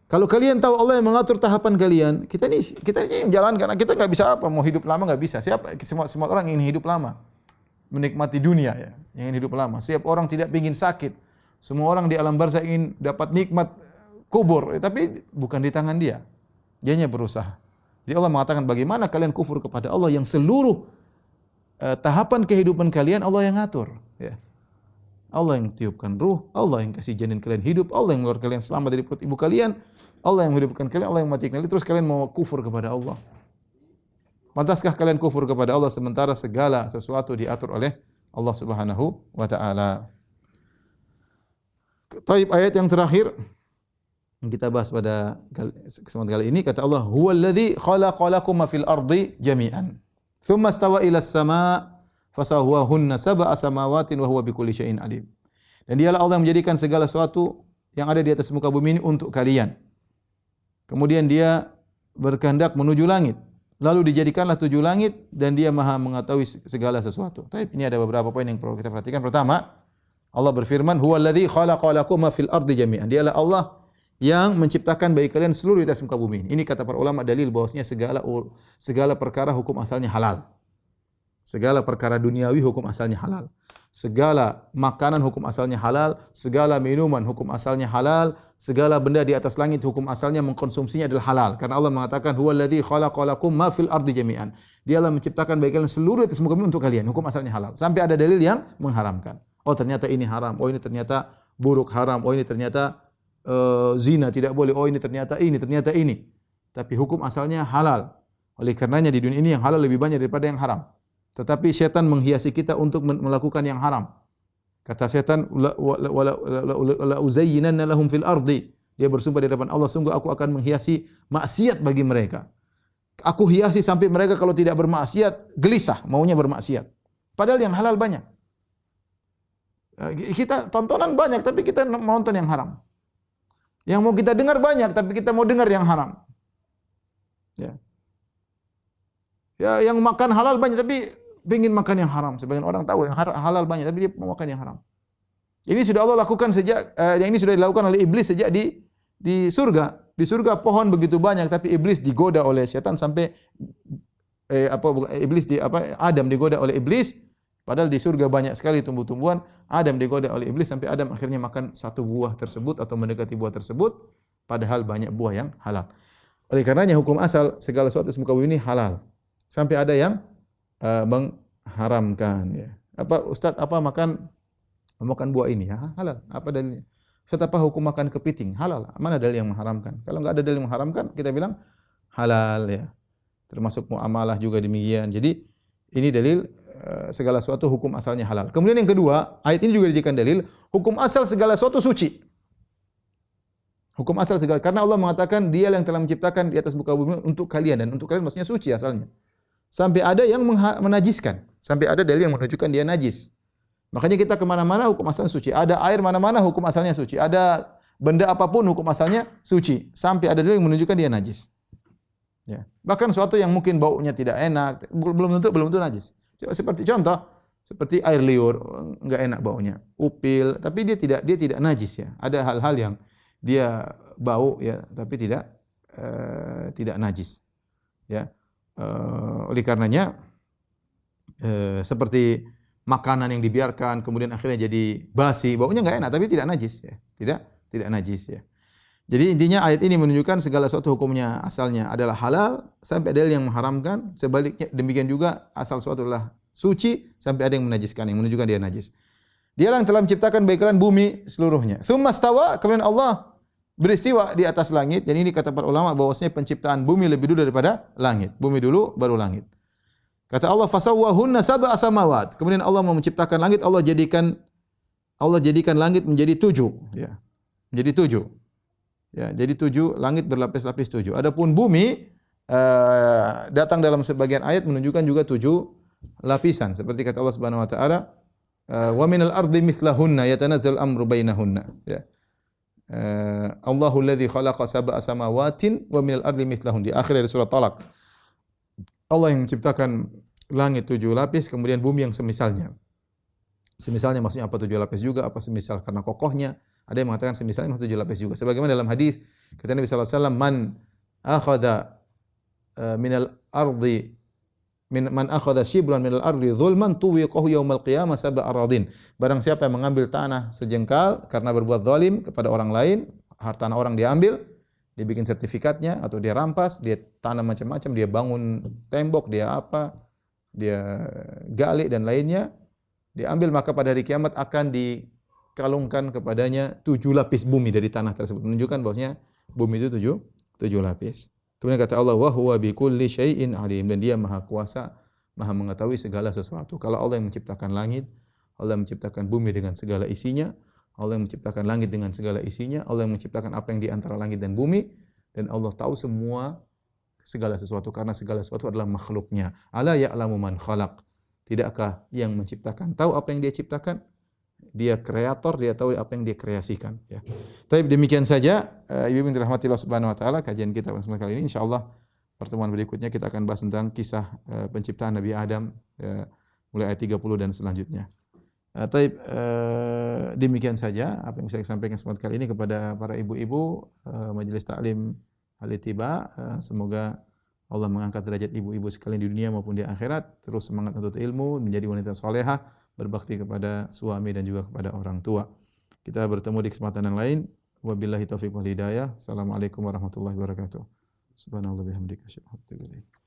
Kalau kalian tahu Allah yang mengatur tahapan kalian, kita ini yang jalan, karena kita enggak bisa apa, mau hidup lama enggak bisa. Semua orang ingin hidup lama, menikmati dunia, ya, yang ingin hidup lama. Setiap orang tidak ingin sakit. Semua orang di alam barzakh ingin dapat nikmat kubur, tapi bukan di tangan dia. Dianya berusaha. Jadi Allah mengatakan, bagaimana kalian kufur kepada Allah yang seluruh tahapan kehidupan kalian Allah yang ngatur, ya. Allah yang tiupkan ruh, Allah yang kasih janin kalian hidup, Allah yang mengeluarkan kalian selamat dari perut ibu kalian, Allah yang menghidupkan kalian, Allah yang mematikan kalian, terus kalian mau kufur kepada Allah. Pantaskah kalian kufur kepada Allah sementara segala sesuatu diatur oleh Allah Subhanahu wa taala? Taib, ayat yang terakhir yang kita bahas pada kesempatan kali ini, kata Allah, huwallazi khalaqalakum ma fil ardi jami'an tsumma istawa ila as-sama' fasawwahunna sab'a samawatin wa huwa bikulli syai'in alim. Dan dialah Allah yang menjadikan segala sesuatu yang ada di atas muka bumi ini untuk kalian. Kemudian dia berkehendak menuju langit. Lalu dijadikanlah 7 langit dan dia maha mengetahui segala sesuatu. Tapi ini ada beberapa poin yang perlu kita perhatikan. Pertama, Allah berfirman, huwallazi khalaqalakum ma fil ardi jami'an. Dialah Allah yang menciptakan bagi kalian seluruh di atas muka bumi. Ini kata para ulama dalil bahwasanya segala perkara hukum asalnya halal. Segala perkara duniawi hukum asalnya halal. Segala makanan hukum asalnya halal, segala minuman hukum asalnya halal, segala benda di atas langit hukum asalnya mengkonsumsinya adalah halal. Karena Allah mengatakan huwallazi khalaqalakum ma fil ardi jami'an. Dialah menciptakan bagi kalian seluruh di atas muka bumi untuk kalian. Hukum asalnya halal. Sampai ada dalil yang mengharamkan. Oh ternyata ini haram. Oh ini ternyata buruk, haram. Oh ini ternyata zina tidak boleh. Oh ini ternyata ini. Tapi hukum asalnya halal. Oleh karenanya di dunia ini yang halal lebih banyak daripada yang haram. Tetapi setan menghiasi kita untuk melakukan yang haram. Kata setan, la uzayyinanna lahum fil ardi. Dia bersumpah di hadapan Allah, sungguh aku akan menghiasi maksiat bagi mereka. Aku hiasi sampai mereka kalau tidak bermaksiat gelisah, maunya bermaksiat. Padahal yang halal banyak. Kita tontonan banyak tapi kita mau nonton yang haram. Yang mau kita dengar banyak tapi kita mau dengar yang haram. Ya. Ya, yang makan halal banyak tapi ingin makan yang haram. Sebagian orang tahu yang halal banyak tapi dia mau makan yang haram. Ini sudah Allah lakukan sejak yang ini sudah dilakukan oleh iblis sejak di surga. Di surga pohon begitu banyak tapi iblis digoda oleh setan sampai Adam digoda oleh iblis. Padahal di surga banyak sekali tumbuh-tumbuhan, Adam digoda oleh iblis sampai Adam akhirnya makan satu buah tersebut atau mendekati buah tersebut, padahal banyak buah yang halal. Oleh karenanya hukum asal segala sesuatu muka bumi ini halal. Sampai ada yang mengharamkan. Ya. Ustaz, makan buah ini? Ya, halal. Apa dalilnya? Ustaz, apa hukum makan kepiting? Halal. Mana dalil yang mengharamkan? Kalau enggak ada dalil yang mengharamkan, kita bilang halal. Ya. Termasuk muamalah juga demikian. Jadi ini dalil segala sesuatu hukum asalnya halal. Kemudian yang kedua, ayat ini juga dijadikan dalil hukum asal segala sesuatu suci. Hukum asal segala, karena Allah mengatakan Dia yang telah menciptakan di atas muka bumi untuk kalian, dan untuk kalian maksudnya suci asalnya. Sampai ada yang menajiskan, sampai ada dalil yang menunjukkan dia najis. Makanya kita kemana-mana hukum asalnya suci. Ada air mana-mana hukum asalnya suci. Ada benda apapun hukum asalnya suci. Sampai ada dalil yang menunjukkan dia najis. Ya. Bahkan suatu yang mungkin baunya tidak enak, belum tentu najis. Seperti contoh, seperti air liur, enggak enak baunya. Upil, tapi dia tidak najis ya. Ada hal-hal yang dia bau ya, tapi tidak najis. Ya. Oleh karenanya seperti makanan yang dibiarkan kemudian akhirnya jadi basi, baunya enggak enak tapi tidak najis ya. Tidak najis ya. Jadi intinya ayat ini menunjukkan segala sesuatu hukumnya asalnya adalah halal sampai ada yang mengharamkan, sebaliknya demikian juga asal sesuatu adalah suci sampai ada yang menajiskan, yang menunjukkan dia najis. Dia yang telah menciptakan baik kalian bumi seluruhnya. Tsumma stawa, kemudian Allah beristiwa di atas langit. Dan ini kata para ulama bahwasanya penciptaan bumi lebih dulu daripada langit. Bumi dulu baru langit. Kata Allah fasawwahunna sab'a samawat. Kemudian Allah mau menciptakan langit, Allah jadikan langit menjadi 7 ya. Menjadi 7. Ya, jadi 7 langit berlapis-lapis 7. Adapun bumi datang dalam sebagian ayat menunjukkan juga 7 lapisan seperti kata Allah Subhanahu wa taala wa minal ardi mithlahunna yatanazzal amru bainahunna ya. Allahul ladzi khalaqa sab'a samawatin wa minal ardi mithlahun di akhir dari surat Talaq. Allah yang menciptakan langit 7 lapis kemudian bumi yang semisalnya. Semisalnya maksudnya apa 7 lapis juga, apa semisal karena kokohnya. Ada yang mengatakan semisalnya maksudnya 7 lapis juga. Sebagaimana dalam hadis kata Nabi sallallahu alaihi wasallam man akhadha shibran minal ardi zulman tuwiqahu yaumal qiyamah sab'a aradin. Barang siapa yang mengambil tanah sejengkal karena berbuat zalim kepada orang lain, harta orang diambil, dia bikin sertifikatnya atau dia rampas, dia tanam macam-macam, dia bangun tembok, dia gali dan lainnya, diambil maka pada hari kiamat akan dikalungkan kepadanya 7 lapis bumi dari tanah tersebut. Menunjukkan bahwasanya bumi itu 7 lapis. Kemudian kata Allah wa huwa bikulli syai'in alim, dan Dia Maha Kuasa, Maha mengetahui segala sesuatu. Kalau Allah yang menciptakan langit, Allah yang menciptakan bumi dengan segala isinya, Allah yang menciptakan langit dengan segala isinya, Allah yang menciptakan apa yang di antara langit dan bumi, dan Allah tahu semua segala sesuatu karena segala sesuatu adalah makhluknya. Ala ya'lamu man khalaq. Tidakkah yang menciptakan tahu apa yang Dia ciptakan? Dia kreator, Dia tahu apa yang Dia kreasikan ya. Tapi demikian saja ibu-ibu yang dirahmati Allah Subhanahu wa taala kajian kita pada kali ini. Insyaallah pertemuan berikutnya kita akan bahas tentang kisah penciptaan Nabi Adam mulai ayat 30 dan selanjutnya. Demikian saja apa yang bisa saya sampaikan kesempatan kali ini kepada para ibu-ibu majelis taklim Al-Ittiba. Semoga Allah mengangkat derajat ibu-ibu sekalian di dunia maupun di akhirat, terus semangat untuk ilmu, menjadi wanita salehah, berbakti kepada suami dan juga kepada orang tua. Kita bertemu di kesempatan yang lain. Wabillahi taufiq wal hidayah. Assalamualaikum warahmatullahi wabarakatuh. Subhanallah bihamdika asyhadu an la ilaha illa anta